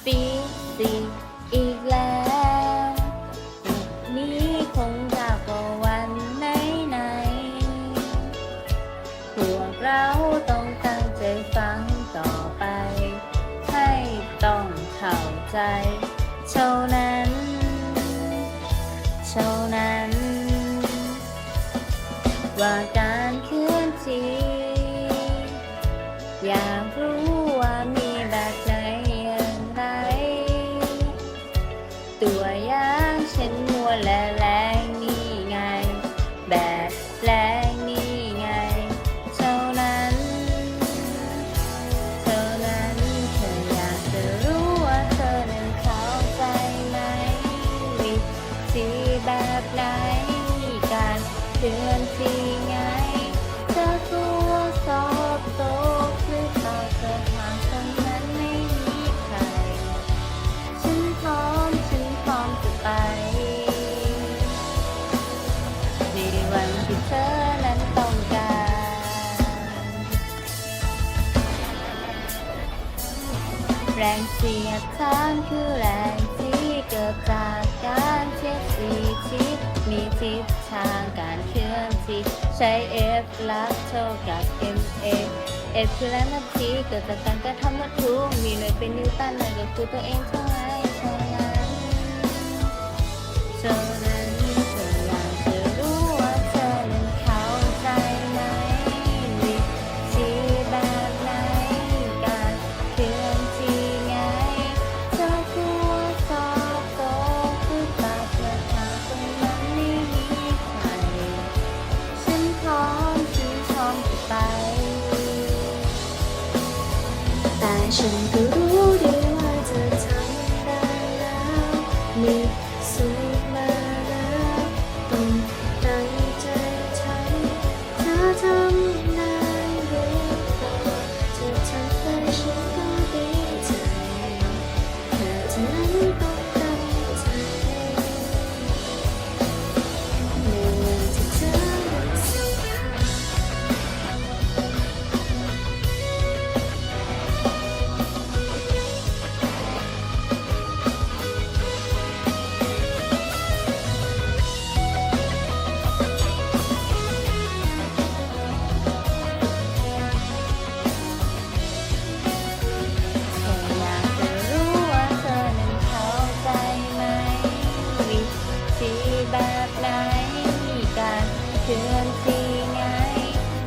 ปีสี่อีกแล้ววันนี้คงยากกว่าวันไหนพวกเราต้องตั้งใจฟังต่อไป ให้ต้องเข้าใจเท่านั้นว่าการเคลื่อนที่อยากรู้ว่ามีแบบไหนอย่างไรตัวอย่างเช่นมวลและแรงนี่ไงแบบแรงนี่ไงเท่านั้นเธออยากจะรู้ว่าเธอนั้นเข้าใจไหมวิธีแบบไหนการเคลื่อนที่ไงเธอตัวสอบตกหรือเปล่าเธอหาตรงนั้นไม่มีใครฉันพร้อมจะไปในวันที่เธอนั้นต้องการแรงเสียดทานคือแรงที่เกิดจากการเทียบสีทิศมีทิศทางการเคลื่อนที่ใช้ F ลักเท่ากับ ma F คือแรงโน้มถ่วงเกิดจากการกระทำวัตถุมีหน่วยเป็นนิวตันนั่นก็คือตัวเองเท่านั้นเธออยากจะรู้ว่าเธอนั้นเข้าใจไหมวิธีแบบไหนการเคลื่อนที่ไงเธอกลัวสอบตกหรือเปล่าเธอหาตรงนั้นไม่มีใครฉันพร้อมจะไปแต่ฉันก็รู้ดีว่าเธอทำได้แล้วมีสุขมาแล้วต้องตั้งใจทำเธอทำได้หรือเปล่าเธอทำได้ฉันก็ดีใจแค่เธอนั้นต้องตั้งใจในวันที่เธอนั้นสำคัญอยากจะรู้ว่าเธอนั้นเข้าใจไหมวิธีแบบไหนการเคลื่อนที่ไง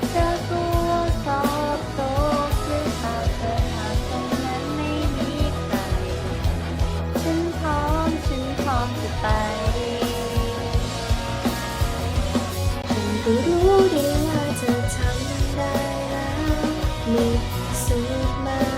เธอกลัวสอบตกหรือเปล่าเธอหาตรงนั้นไม่มีใครฉันพร้อมจะไปฉันก็รู้ดีว่าเธอทำได้แล้วมีสุขมาก